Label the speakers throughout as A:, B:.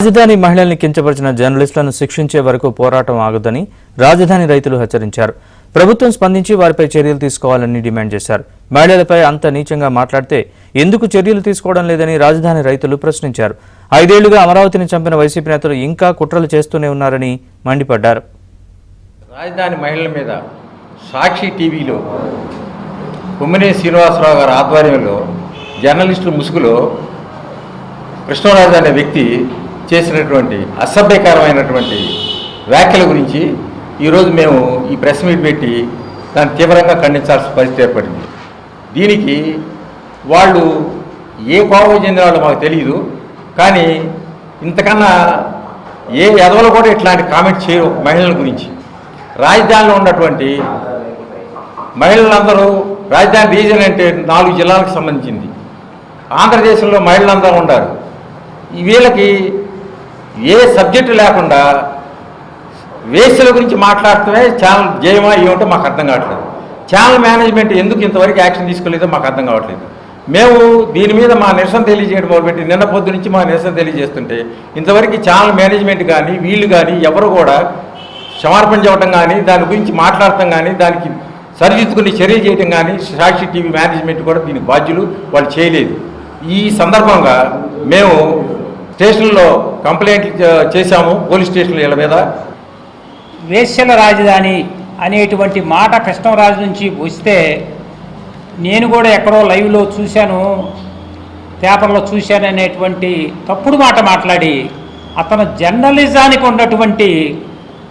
A: రాజధాని మహిళల్ని కించపరిచిన జర్నలిస్టులను శిక్షించే వరకు పోరాటం ఆగదని రాజధాని రైతులు హెచ్చరించారు. ప్రభుత్వం స్పందించి వారిపై చర్యలు తీసుకోవాలని డిమాండ్ చేశారు. మహిళలపై అంత నీచంగా మాట్లాడితే ఎందుకు చర్యలు తీసుకోవడం లేదని రాజధాని రైతులు ప్రశ్నించారు. 5 ఏళ్లుగా అమరావతిని చంపిన వైసీపీ నేతలు ఇంకా కుట్రలు చేస్తూనే ఉన్నారని మండిపడ్డారు.
B: రాజధాని మహిళల మీద సాక్షి టీవీలో కొమ్మినేని శ్రీనివాసరావు గారి ఆధ్వర్యంలో జర్నలిస్టుల ముసుగులో కృష్ణరాజు అనే వ్యక్తి చేసినటువంటి అసభ్యకరమైనటువంటి వ్యాఖ్యల గురించి ఈరోజు మేము ఈ ప్రెస్ మీట్ పెట్టి దాన్ని తీవ్రంగా ఖండించాల్సిన పరిస్థితి ఏర్పడింది. దీనికి వాళ్ళు ఏ కోపం చెందిన వాళ్ళు మాకు తెలియదు, కానీ ఇంతకన్నా ఏ ఎదవలు కూడా ఇట్లాంటి కామెంట్ చేయరు. మహిళల గురించి రాజధానిలో ఉన్నటువంటి మహిళలందరూ, రాజధాని రీజన్ అంటే 4 జిల్లాలకు సంబంధించింది. ఆంధ్రదేశంలో మహిళలందరూ ఉన్నారు. వీళ్ళకి ఏ సబ్జెక్టు లేకుండా వేశ్యల గురించి మాట్లాడటమే ఛానల్ జయమా ఏమిటో మాకు అర్థం కావట్లేదు. ఛానల్ మేనేజ్మెంట్ ఎందుకు ఇంతవరకు యాక్షన్ తీసుకోలేదో మాకు అర్థం కావట్లేదు. మేము దీని మీద మా నిరసన తెలియజేయడం మొదలుపెట్టి నిన్న పొద్దు నుంచి మా నిరసన తెలియజేస్తుంటే ఇంతవరకు ఛానల్ మేనేజ్మెంట్ కానీ వీళ్ళు కానీ ఎవరు కూడా క్షమార్పణ చెప్పడం కానీ, దాని గురించి మాట్లాడటం కానీ, దానికి సరిదిద్దుకుని చర్య చేయడం కానీ సాక్షి టీవీ మేనేజ్మెంట్ కూడా దీనికి బాధ్యులు వాళ్ళు చేయలేదు. ఈ సందర్భంగా మేము స్టేషన్లో కంప్లైంట్లు చేశాము, పోలీస్ స్టేషన్లో వీళ్ళ మీద.
C: వేశ్యల రాజధాని అనేటువంటి మాట కృష్ణరాజు నుంచి వస్తే నేను కూడా ఎక్కడో లైవ్లో చూశాను, పేపర్లో చూశాను అనేటువంటి తప్పుడు మాట మాట్లాడి అతను జర్నలిజానికి ఉన్నటువంటి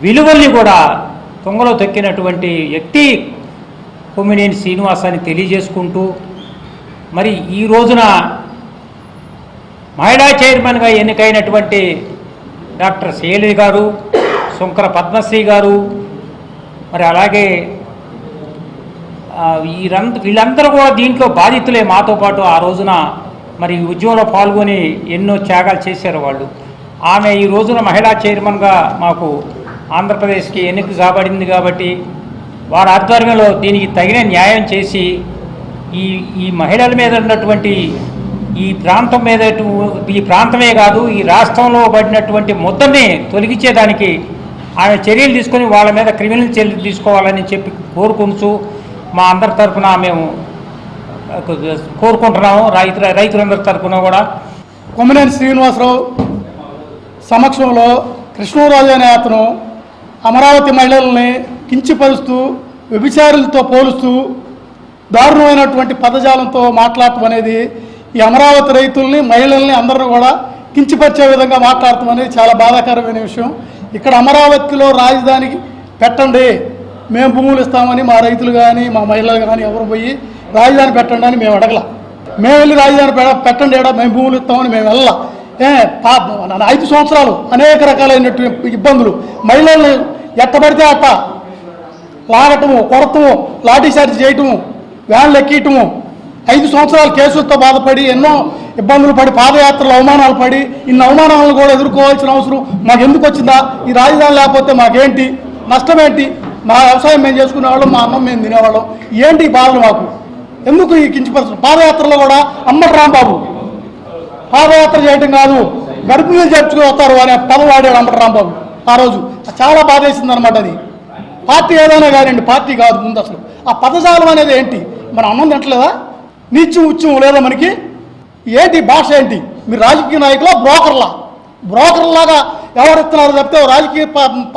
C: విలువల్ని కూడా తొంగలో తొక్కినటువంటి వ్యక్తి కొమ్మినేని శ్రీనివాస్ అని తెలియజేసుకుంటూ, మరి ఈ రోజున మహిళా చైర్మన్గా ఎన్నికైనటువంటి డాక్టర్ శైలి గారు, శంకర పద్మశ్రీ గారు, మరి అలాగే వీళ్ళందరూ కూడా దీంట్లో బాధితులే. మాతో పాటు ఆ రోజున మరి ఉద్యమంలో పాల్గొని ఎన్నో త్యాగాలు చేశారు వాళ్ళు. ఆమె ఈ రోజున మహిళా చైర్మన్గా మాకు ఆంధ్రప్రదేశ్కి ఎన్నిక కాబడింది కాబట్టి వారి ఆధ్వర్యంలో దీనికి తగిన న్యాయం చేసి ఈ మహిళల మీద ఉన్నటువంటి ఈ ప్రాంతమే కాదు ఈ రాష్ట్రంలో పడినటువంటి ముద్దని తొలగించేదానికి ఆమె చర్యలు తీసుకొని వాళ్ళ మీద క్రిమినల్ చర్యలు తీసుకోవాలని చెప్పి కోరుకుంటూ మా అందరి తరఫున మేము కోరుకుంటున్నాము. రైతులందరి తరఫున కూడా
D: కొమ్మినేని శ్రీనివాసరావు సమక్షంలో కృష్ణరాజు అనే అతను అమరావతి మహిళల్ని కించపరుస్తూ వ్యభిచారులతో పోలుస్తూ దారుణమైనటువంటి పదజాలంతో మాట్లాడటం అనేది ఈ అమరావతి రైతుల్ని, మహిళల్ని అందరూ కూడా కించపరిచే విధంగా మాట్లాడటం అనేది చాలా బాధాకరమైన విషయం. ఇక్కడ అమరావతిలో రాజధానికి పెట్టండి, మేము భూములు ఇస్తామని మా రైతులు కానీ మా మహిళలు కానీ ఎవరు పోయి రాజధాని పెట్టండి అని మేము అడగల. మేము వెళ్ళి రాజధాని పెట్టండి ఏడా మేము భూములు ఇస్తామని మేము వెళ్ళాల. 5 సంవత్సరాలు అనేక రకాలైనటువంటి ఇబ్బందులు, మహిళల్ని ఎట్టబడితే అట్ట లాగటము, కొడటము, లాఠీ చార్జ్ చేయటము, వ్యాన్లు ఎక్కియటము, 5 సంవత్సరాలు కేసులతో బాధపడి ఎన్నో ఇబ్బందులు పడి పాదయాత్రలు అవమానాలు పడి ఇన్ని అవమానాలను కూడా ఎదుర్కోవాల్సిన అవసరం మాకు ఎందుకు వచ్చిందా? ఈ రాజధాని లేకపోతే మాకేంటి నష్టం ఏంటి? మా వ్యవసాయం మేము చేసుకునేవాళ్ళం, మా అన్నం మేము తినేవాళ్ళం. ఏంటి ఈ బాధలు మాకు? ఎందుకు ఈ కించపరుస్తారు? పాదయాత్రలో కూడా అమ్మటి రాంబాబు పాదయాత్ర చేయటం కాదు గర్భిణీలు చేర్చుకుని వస్తారు అనే పదం వాడాడు అమ్మటి రాంబాబు. ఆ రోజు చాలా బాధ వేసింది అనమాట. అది పార్టీ ఏదైనా కానివ్వండి, పార్టీ కాదు ముందు అసలు. ఆ పదజాలం అనేది ఏంటి? మనం అన్నం తింటలేదా? నీత్యం ఉత్యం లేదా మనకి? ఏంటి భాష ఏంటి? మీరు రాజకీయ నాయకులా బ్రోకర్లాగా ఎవరిస్తున్నారు తప్పితే రాజకీయ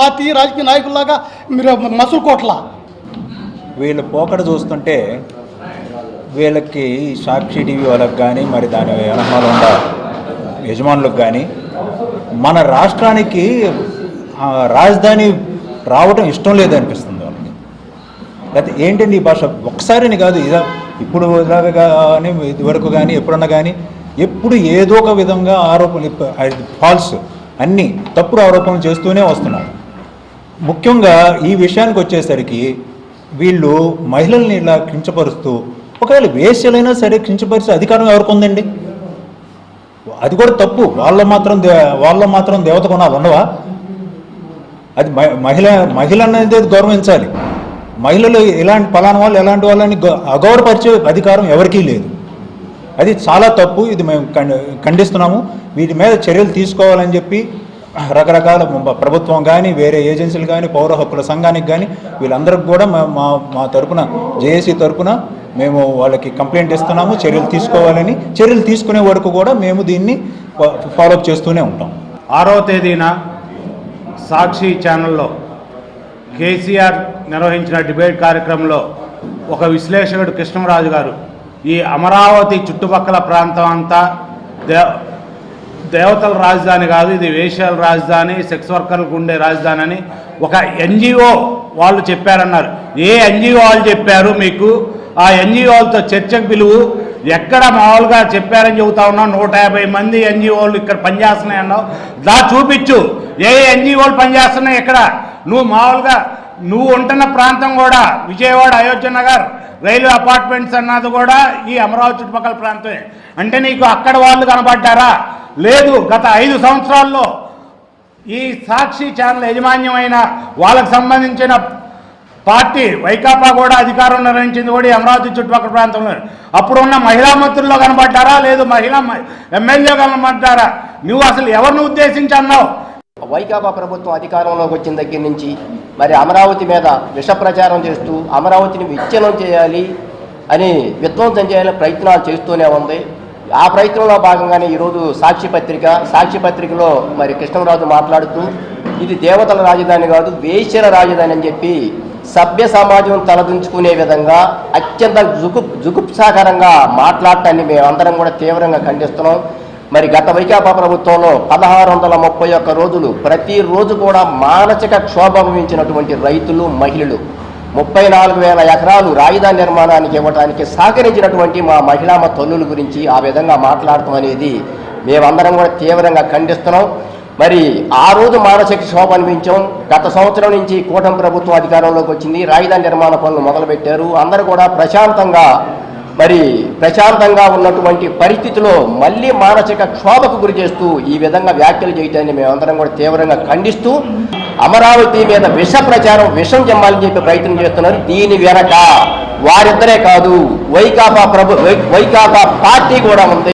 D: పార్టీ రాజకీయ నాయకుల్లాగా మీరు మసులుకోట్లా.
E: వీళ్ళ పోకడ చూస్తుంటే వీళ్ళకి సాక్షి టీవీ వాళ్ళకి కానీ మరి దాని వెనకాల ఉన్న యజమానులకు కానీ మన రాష్ట్రానికి రాజధాని రావటం ఇష్టం లేదనిపిస్తుంది వాళ్ళకి. అయితే ఏంటండి ఈ భాష? ఒక్కసారిని కాదు, ఇప్పుడు కానీ ఇదివరకు కానీ ఎప్పుడన్నా కానీ ఎప్పుడు ఏదో ఒక విధంగా ఆరోపణలు, ఫాల్స్ అన్నీ తప్పుడు ఆరోపణలు చేస్తూనే వస్తున్నారు. ముఖ్యంగా ఈ విషయానికి వచ్చేసరికి వీళ్ళు మహిళల్ని ఇలా కించపరుస్తూ, ఒకవేళ వేశ్యలైనా సరే కించపరిచే అధికారం ఎవరికి ఉందండి? అది కూడా తప్పు. వాళ్ళ మాత్రం దేవత కొనాలి ఉండవా? అది మహిళ అనేది గౌరవించాలి. మహిళలు ఇలాంటి పలానా వాళ్ళు ఎలాంటి వాళ్ళని అగౌరవపరిచే అధికారం ఎవరికీ లేదు. అది చాలా తప్పు. ఇది మేము ఖండిస్తున్నాము. వీటి మీద చర్యలు తీసుకోవాలని చెప్పి రకరకాల ప్రభుత్వం కానీ, వేరే ఏజెన్సీలు కానీ, పౌర హక్కుల సంఘానికి కానీ వీళ్ళందరికీ కూడా మా తరపున, జేఏసీ తరపున మేము వాళ్ళకి కంప్లైంట్ ఇస్తున్నాము. చర్యలు తీసుకోవాలని, చర్యలు తీసుకునే వరకు కూడా మేము దీన్ని ఫాలోఅప్ చేస్తూనే ఉంటాం.
F: 6వ తేదీన సాక్షి ఛానల్లో కేసీఆర్ నిర్వహించిన డిబేట్ కార్యక్రమంలో ఒక విశ్లేషకుడు కృష్ణరాజు గారు ఈ అమరావతి చుట్టుపక్కల ప్రాంతం అంతా దేవతల రాజధాని కాదు, ఇది వేశ్యాల రాజధాని, సెక్స్ వర్కర్లకు ఉండే రాజధాని అని ఒక ఎన్జిఓ వాళ్ళు చెప్పారన్నారు. ఏ ఎన్జిఓ వాళ్ళు చెప్పారు మీకు? ఆ ఎన్జిఓలతో చర్చకు పిలువు. ఎక్కడ మామూలుగా చెప్పారని చెబుతా ఉన్నావు, 150 మంది ఎన్జిఓలు ఇక్కడ పనిచేస్తున్నాయి అన్నావు. చూపించు ఏ ఎన్జిఓలు పనిచేస్తున్నాయి ఎక్కడ. నువ్వు మామూలుగా నువ్వు ఉంటున్న ప్రాంతం కూడా విజయవాడ, అయోధ్య నగర్, రైల్వే అపార్ట్మెంట్స్ అన్నది కూడా ఈ అమరావతి చుట్టుపక్కల ప్రాంతమే. అంటే నీకు అక్కడ వాళ్ళు కనబడ్డారా? లేదు. గత 5 సంవత్సరాల్లో ఈ సాక్షి ఛానల్ యజమాన్యమైన వాళ్ళకు సంబంధించిన పార్టీ వైకాపా కూడా అధికారం నిర్వహించింది కూడా ఈ అమరావతి చుట్టుపక్కల ప్రాంతంలో. అప్పుడున్న మహిళా మంత్రుల్లో కనబడ్డారా? లేదు. మహిళా ఎమ్మెల్యే కనబడ్డారా? నువ్వు అసలు ఎవరిని ఉద్దేశించి అన్నావు?
G: వైకాపా ప్రభుత్వం అధికారంలోకి వచ్చిన దగ్గర నుంచి మరి అమరావతి మీద విష ప్రచారం చేస్తూ అమరావతిని విచ్ఛిన్నం చేయాలి అని, విధ్వంసం చేయాలని ప్రయత్నాలు చేస్తూనే ఉంది. ఆ ప్రయత్నంలో భాగంగానే ఈరోజు సాక్షి పత్రికలో మరి కృష్ణరాజు మాట్లాడుతూ ఇది దేవతల రాజధాని కాదు, వేశ్యల రాజధాని అని చెప్పి సభ్య సమాజం తలదించుకునే విధంగా అత్యంత జుగుప్సాకరంగా మాట్లాడటాన్ని మేమందరం కూడా తీవ్రంగా ఖండిస్తున్నాం. మరి గత వైకాపా ప్రభుత్వంలో 1631 రోజులు ప్రతిరోజు కూడా మానసిక క్షోభ అనుభవించినటువంటి రైతులు, మహిళలు 34,000 ఎకరాలు రాజధాని నిర్మాణానికి ఇవ్వడానికి సహకరించినటువంటి మా మహిళా తల్లుల గురించి ఆ విధంగా మాట్లాడటం అనేది మేమందరం కూడా తీవ్రంగా ఖండిస్తున్నాం. మరి ఆ రోజు మానసిక క్షోభ అనిపించాం. గత సంవత్సరం నుంచి కూటమి ప్రభుత్వం అధికారంలోకి వచ్చింది, రాజధాని నిర్మాణ పనులు మొదలుపెట్టారు. అందరూ కూడా ప్రశాంతంగా ఉన్నటువంటి పరిస్థితిలో మళ్ళీ మానసిక క్షోభకు గురి చేస్తూ ఈ విధంగా వ్యాఖ్యలు చేయటాన్ని మేమందరం కూడా తీవ్రంగా ఖండిస్తూ అమరావతి మీద విషం జమ్మాలని చెప్పి ప్రయత్నం చేస్తున్నారు. దీని వెనక వారిద్దరే కాదు, వైకాపా పార్టీ కూడా ఉంది.